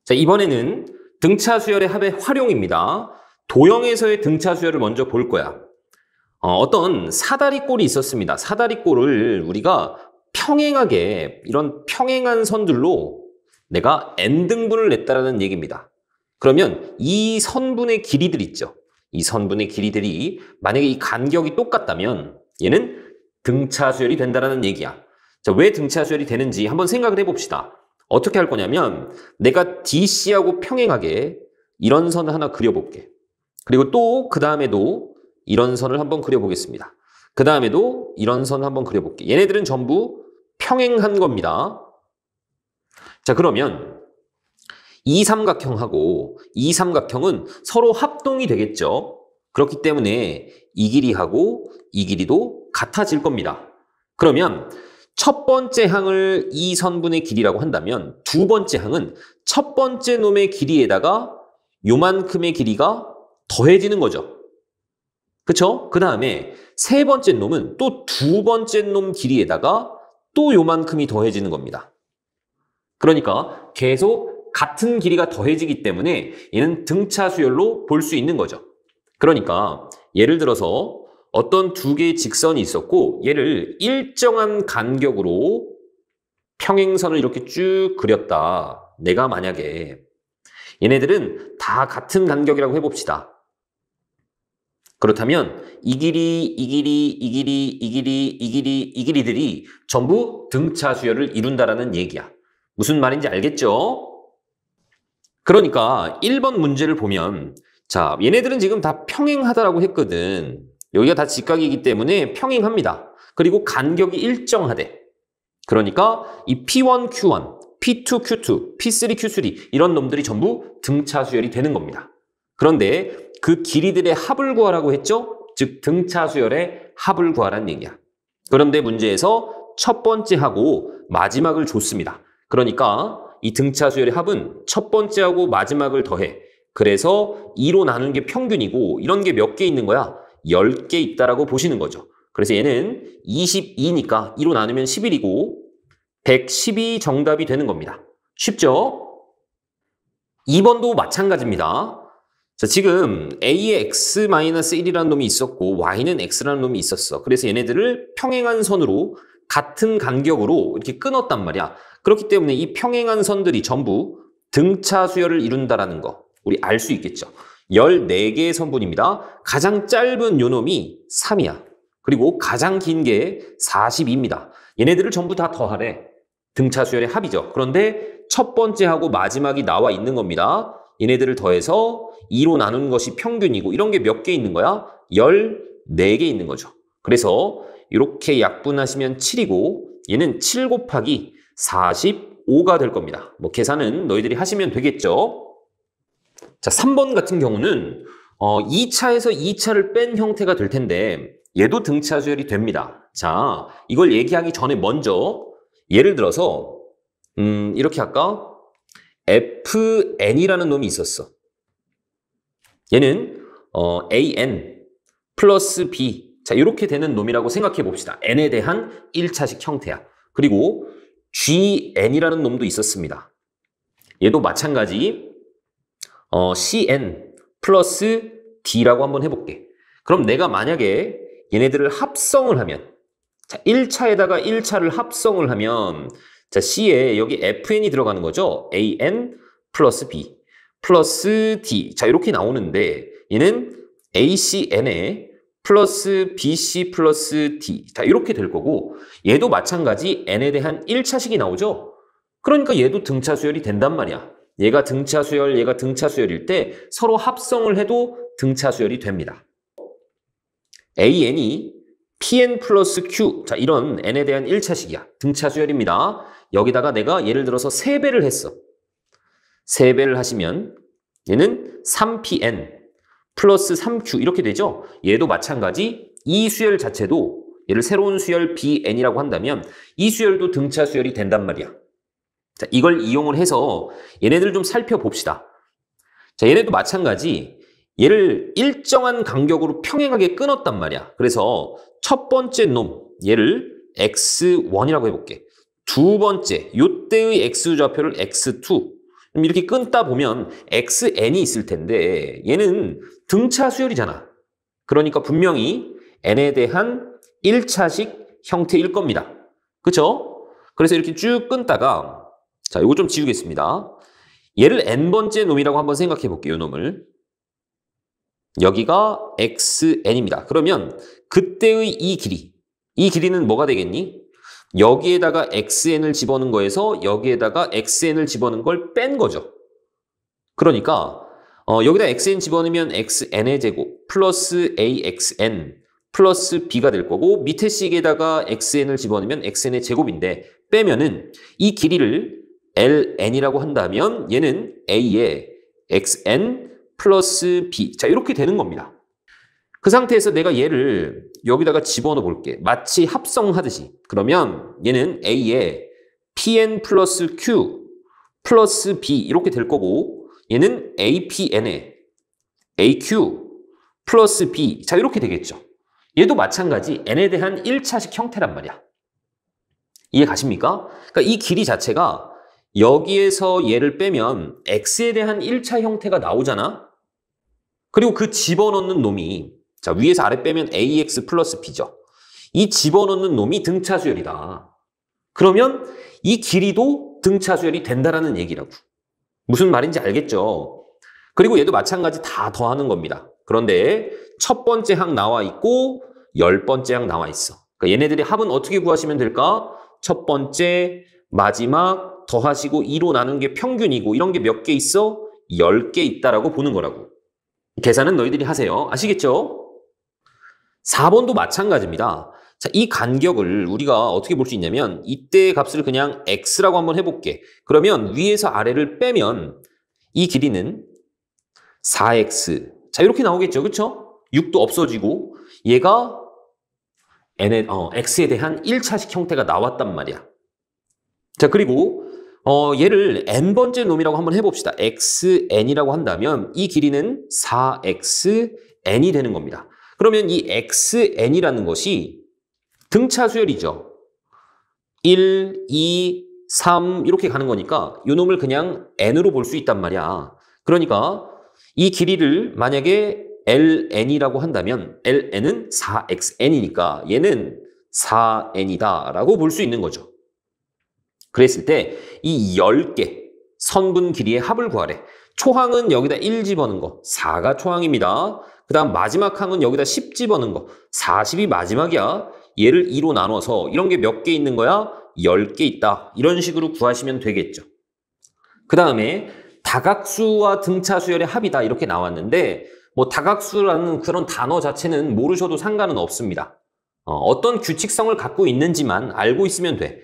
자, 이번에는 등차 수열의 합의 활용입니다. 도형에서의 등차 수열을 먼저 볼 거야. 어떤 사다리꼴이 있었습니다. 사다리꼴을 우리가 평행하게 이런 평행한 선들로 내가 n등분을 냈다라는 얘기입니다. 그러면 이 선분의 길이들 있죠. 이 선분의 길이들이 만약에 이 간격이 똑같다면 얘는 등차 수열이 된다라는 얘기야. 자, 왜 등차 수열이 되는지 한번 생각을 해봅시다. 어떻게 할 거냐면 내가 DC하고 평행하게 이런 선을 하나 그려볼게. 그리고 또 그 다음에도 이런 선을 한번 그려보겠습니다. 그 다음에도 이런 선을 한번 그려볼게. 얘네들은 전부 평행한 겁니다. 자, 그러면 이 삼각형하고 이 삼각형은 서로 합동이 되겠죠. 그렇기 때문에 이 길이하고 이 길이도 같아질 겁니다. 그러면 첫 번째 항을 이 선분의 길이라고 한다면 두 번째 항은 첫 번째 놈의 길이에다가 요만큼의 길이가 더해지는 거죠. 그쵸? 그 다음에 세 번째 놈은 또 두 번째 놈 길이에다가 또 요만큼이 더해지는 겁니다. 그러니까 계속 같은 길이가 더해지기 때문에 얘는 등차 수열로 볼 수 있는 거죠. 그러니까 예를 들어서 어떤 두 개의 직선이 있었고 얘를 일정한 간격으로 평행선을 이렇게 쭉 그렸다. 내가 만약에 얘네들은 다 같은 간격이라고 해봅시다. 그렇다면 이 길이, 이 길이, 이 길이, 이 길이, 이 길이, 이 길이들이 전부 등차 수열을 이룬다라는 얘기야. 무슨 말인지 알겠죠? 그러니까 1번 문제를 보면 자, 얘네들은 지금 다 평행하다라고 했거든. 여기가 다 직각이기 때문에 평행합니다. 그리고 간격이 일정하대. 그러니까 이 P1, Q1, P2, Q2, P3, Q3 이런 놈들이 전부 등차 수열이 되는 겁니다. 그런데 그 길이들의 합을 구하라고 했죠? 즉 등차 수열의 합을 구하라는 얘기야. 그런데 문제에서 첫 번째하고 마지막을 줬습니다. 그러니까 이 등차 수열의 합은 첫 번째하고 마지막을 더해. 그래서 2로 나눈 게 평균이고 이런 게 몇 개 있는 거야? 10개 있다라고 보시는 거죠. 그래서 얘는 22니까 2로 나누면 11이고 112 정답이 되는 겁니다. 쉽죠? 2번도 마찬가지입니다. 자, 지금 A에 x-1이라는 놈이 있었고 Y는 x라는 놈이 있었어. 그래서 얘네들을 평행한 선으로 같은 간격으로 이렇게 끊었단 말이야. 그렇기 때문에 이 평행한 선들이 전부 등차 수열을 이룬다라는 거 우리 알 수 있겠죠. 14개의 선분입니다. 가장 짧은 요 놈이 3이야. 그리고 가장 긴 게 42입니다. 얘네들을 전부 다 더하래. 등차 수열의 합이죠. 그런데 첫 번째하고 마지막이 나와 있는 겁니다. 얘네들을 더해서 2로 나눈 것이 평균이고 이런 게 몇 개 있는 거야? 14개 있는 거죠. 그래서 이렇게 약분하시면 7이고 얘는 7 곱하기 45가 될 겁니다. 뭐 계산은 너희들이 하시면 되겠죠. 자, 3번 같은 경우는 2차에서 2차를 뺀 형태가 될 텐데 얘도 등차 수열이 됩니다. 자, 이걸 얘기하기 전에 먼저 예를 들어서 이렇게 할까? FN이라는 놈이 있었어. 얘는 AN 플러스 B 자 이렇게 되는 놈이라고 생각해 봅시다. N에 대한 1차식 형태야. 그리고 GN이라는 놈도 있었습니다. 얘도 마찬가지 CN 플러스 D라고 한번 해볼게. 그럼 내가 만약에 얘네들을 합성을 하면 자 1차에다가 1차를 합성을 하면 자 C에 여기 FN이 들어가는 거죠. AN 플러스 B 플러스 D 자 이렇게 나오는데 얘는 ACN에 플러스 BC 플러스 D 자 이렇게 될 거고 얘도 마찬가지 N에 대한 1차식이 나오죠. 그러니까 얘도 등차 수열이 된단 말이야. 얘가 등차 수열, 얘가 등차 수열일 때 서로 합성을 해도 등차 수열이 됩니다. AN이 PN 플러스 Q 자 이런 N에 대한 1차식이야. 등차 수열입니다. 여기다가 내가 예를 들어서 3배를 했어. 3배를 하시면 얘는 3PN 플러스 3Q 이렇게 되죠. 얘도 마찬가지 이 수열 자체도 얘를 새로운 수열 BN이라고 한다면 이 수열도 등차 수열이 된단 말이야. 자, 이걸 이용을 해서 얘네들 좀 살펴봅시다. 자, 얘네도 마찬가지 얘를 일정한 간격으로 평행하게 끊었단 말이야. 그래서 첫 번째 놈 얘를 X1이라고 해볼게. 두 번째 요때의 X좌표를 X2 그럼 이렇게 끊다 보면 xn이 있을 텐데 얘는 등차 수열이잖아. 그러니까 분명히 n에 대한 1차식 형태일 겁니다. 그쵸? 그래서 이렇게 쭉 끊다가 자, 이거 좀 지우겠습니다. 얘를 n번째 놈이라고 한번 생각해 볼게요. 이 놈을. 여기가 xn입니다. 그러면 그때의 이 길이는 뭐가 되겠니? 여기에다가 xn을 집어넣은 거에서 여기에다가 xn을 집어넣은 걸 뺀 거죠. 그러니까 여기다 xn 집어넣으면 xn의 제곱 플러스 axn 플러스 b가 될 거고 밑에 식에다가 xn을 집어넣으면 xn의 제곱인데 빼면은 이 길이를 ln이라고 한다면 얘는 a에 xn 플러스 b. 자, 이렇게 되는 겁니다. 그 상태에서 내가 얘를 여기다가 집어넣어 볼게. 마치 합성하듯이. 그러면 얘는 a에 pn 플러스 q 플러스 b 이렇게 될 거고 얘는 apn에 aq 플러스 b. 자, 이렇게 되겠죠. 얘도 마찬가지 n에 대한 1차식 형태란 말이야. 이해 가십니까? 그러니까 이 길이 자체가 여기에서 얘를 빼면 x에 대한 1차 형태가 나오잖아. 그리고 그 집어넣는 놈이 자 위에서 아래 빼면 ax 플러스 b죠. 이 집어넣는 놈이 등차 수열이다. 그러면 이 길이도 등차 수열이 된다라는 얘기라고. 무슨 말인지 알겠죠? 그리고 얘도 마찬가지 다 더하는 겁니다. 그런데 첫 번째 항 나와 있고 10번째 항 나와 있어. 그러니까 얘네들의 합은 어떻게 구하시면 될까? 첫 번째, 마지막, 더하시고 2로 나눈 게 평균이고 이런 게 몇 개 있어? 10개 있다라고 보는 거라고. 계산은 너희들이 하세요. 아시겠죠? 4번도 마찬가지입니다. 자, 이 간격을 우리가 어떻게 볼 수 있냐면 이때의 값을 그냥 x라고 한번 해볼게. 그러면 위에서 아래를 빼면 이 길이는 4x. 자, 이렇게 나오겠죠. 그쵸? 6도 없어지고 얘가 x에 대한 1차식 형태가 나왔단 말이야. 자, 그리고 얘를 n번째 놈이라고 한번 해봅시다. xn이라고 한다면 이 길이는 4xn이 되는 겁니다. 그러면 이 xn이라는 것이 등차 수열이죠. 1, 2, 3 이렇게 가는 거니까 이 놈을 그냥 n으로 볼 수 있단 말이야. 그러니까 이 길이를 만약에 ln이라고 한다면 ln은 4xn이니까 얘는 4n이다 라고 볼 수 있는 거죠. 그랬을 때 이 10개 선분 길이의 합을 구하래. 초항은 여기다 1 집어넣은 거 4가 초항입니다. 그 다음 마지막 항은 여기다 10 집어넣은 거 40이 마지막이야. 얘를 2로 나눠서 이런 게 몇 개 있는 거야? 10개 있다. 이런 식으로 구하시면 되겠죠. 그 다음에 다각수와 등차 수열의 합이다 이렇게 나왔는데 뭐 다각수라는 그런 단어 자체는 모르셔도 상관은 없습니다. 어떤 규칙성을 갖고 있는지만 알고 있으면 돼.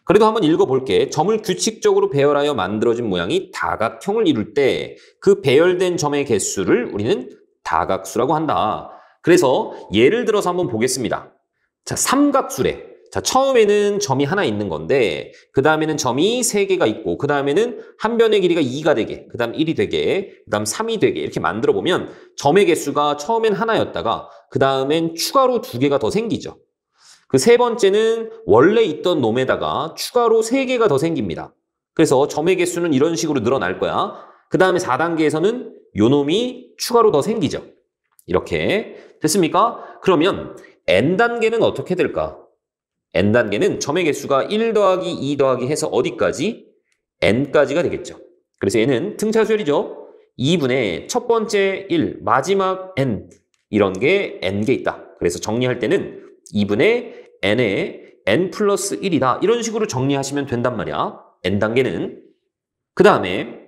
그래도 한번 읽어볼게. 점을 규칙적으로 배열하여 만들어진 모양이 다각형을 이룰 때 그 배열된 점의 개수를 우리는 다각수라고 한다. 그래서 예를 들어서 한번 보겠습니다. 자, 삼각수래. 자, 처음에는 점이 하나 있는 건데 그 다음에는 점이 3개가 있고 그 다음에는 한 변의 길이가 2가 되게 그 다음 1이 되게 그 다음 3이 되게 이렇게 만들어 보면 점의 개수가 처음엔 하나였다가 그 다음엔 추가로 2개가 더 생기죠. 그 세 번째는 원래 있던 놈에다가 추가로 3개가 더 생깁니다. 그래서 점의 개수는 이런 식으로 늘어날 거야. 그 다음에 4단계에서는 요 놈이 추가로 더 생기죠. 이렇게 됐습니까? 그러면 n단계는 어떻게 될까? n단계는 점의 개수가 1 더하기 2 더하기 해서 어디까지? n까지가 되겠죠. 그래서 얘는 등차수열이죠. 2분의 첫 번째 1, 마지막 n 이런 게 n개 있다. 그래서 정리할 때는 2분의 n에 n 플러스 1이다. 이런 식으로 정리하시면 된단 말이야. n단계는. 그 다음에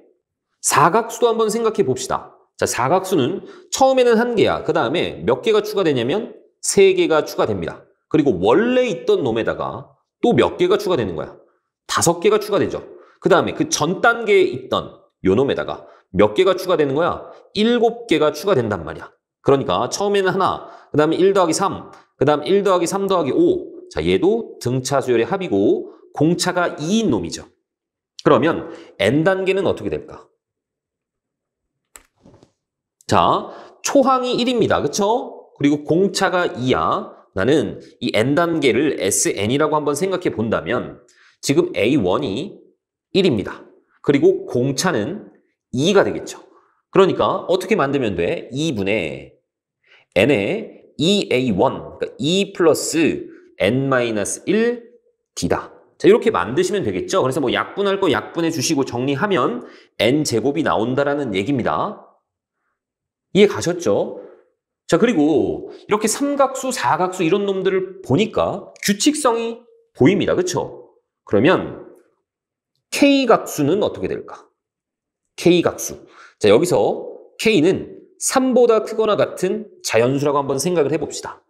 사각수도 한번 생각해 봅시다. 자, 사각수는 처음에는 1개야. 그 다음에 몇 개가 추가되냐면 3개가 추가됩니다. 그리고 원래 있던 놈에다가 또 몇 개가 추가되는 거야. 5개가 추가되죠. 그 다음에 그 전 단계에 있던 요 놈에다가 몇 개가 추가되는 거야? 7개가 추가된단 말이야. 그러니까 처음에는 하나, 그 다음에 1 더하기 3, 그 다음 1 더하기 3 더하기 5. 자, 얘도 등차 수열의 합이고 공차가 2인 놈이죠. 그러면 n단계는 어떻게 될까? 자, 초항이 1입니다. 그쵸? 그리고 공차가 2야. 나는 이 n단계를 sn이라고 한번 생각해 본다면 지금 a1이 1입니다. 그리고 공차는 2가 되겠죠. 그러니까 어떻게 만들면 돼? 2분의 n의 2a1, 그러니까 2 플러스 n-1 d다. 자, 이렇게 만드시면 되겠죠. 그래서 뭐 약분할 거 약분해 주시고 정리하면 n제곱이 나온다라는 얘기입니다. 이해 가셨죠? 자, 그리고 이렇게 삼각수, 사각수 이런 놈들을 보니까 규칙성이 보입니다. 그렇죠? 그러면 K각수는 어떻게 될까? K각수. 자, 여기서 K는 3보다 크거나 같은 자연수라고 한번 생각을 해봅시다.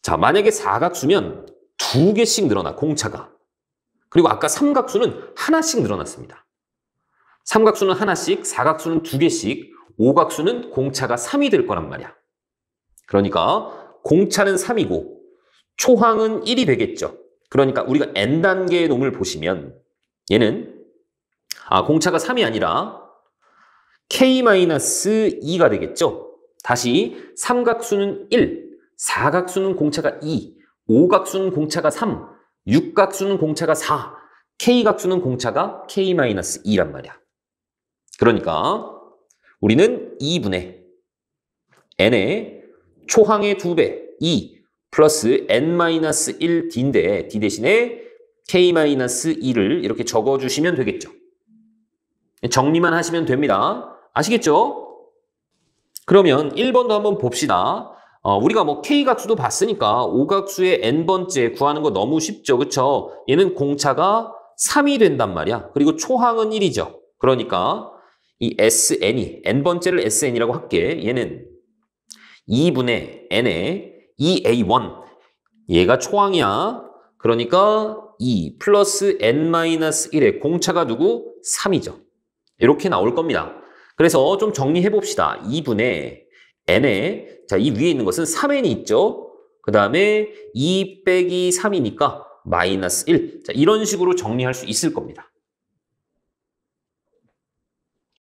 자, 만약에 사각수면 2개씩 늘어나, 공차가. 그리고 아까 삼각수는 하나씩 늘어났습니다. 삼각수는 하나씩, 사각수는 2개씩, 오각수는 공차가 3이 될 거란 말이야. 그러니까 공차는 3이고 초항은 1이 되겠죠. 그러니까 우리가 n단계의 놈을 보시면 얘는 공차가 3이 아니라 k-2가 되겠죠. 다시 삼각수는 1, 사각수는 공차가 2, 오각수는 공차가 3, 육각수는 공차가 4, k각수는 공차가 k-2란 말이야. 그러니까 우리는 2분의 n의 초항의 2배, 2 플러스 n-1 d인데 d 대신에 k-2를 이렇게 적어주시면 되겠죠. 정리만 하시면 됩니다. 아시겠죠? 그러면 1번도 한번 봅시다. 우리가 뭐 K각수도 봤으니까 O각수의 n번째 구하는 거 너무 쉽죠. 그쵸? 얘는 공차가 3이 된단 말이야. 그리고 초항은 1이죠. 그러니까 이 SN이, n번째를 SN이라고 할게. 얘는 2분의 n의 2A1. 얘가 초항이야. 그러니까 2 플러스 n-1의 공차가 누구? 3이죠. 이렇게 나올 겁니다. 그래서 좀 정리해 봅시다. 2분의 n에, 자, 이 위에 있는 것은 3n이 있죠. 그 다음에 2 빼기 3이니까 마이너스 1. 자, 이런 식으로 정리할 수 있을 겁니다.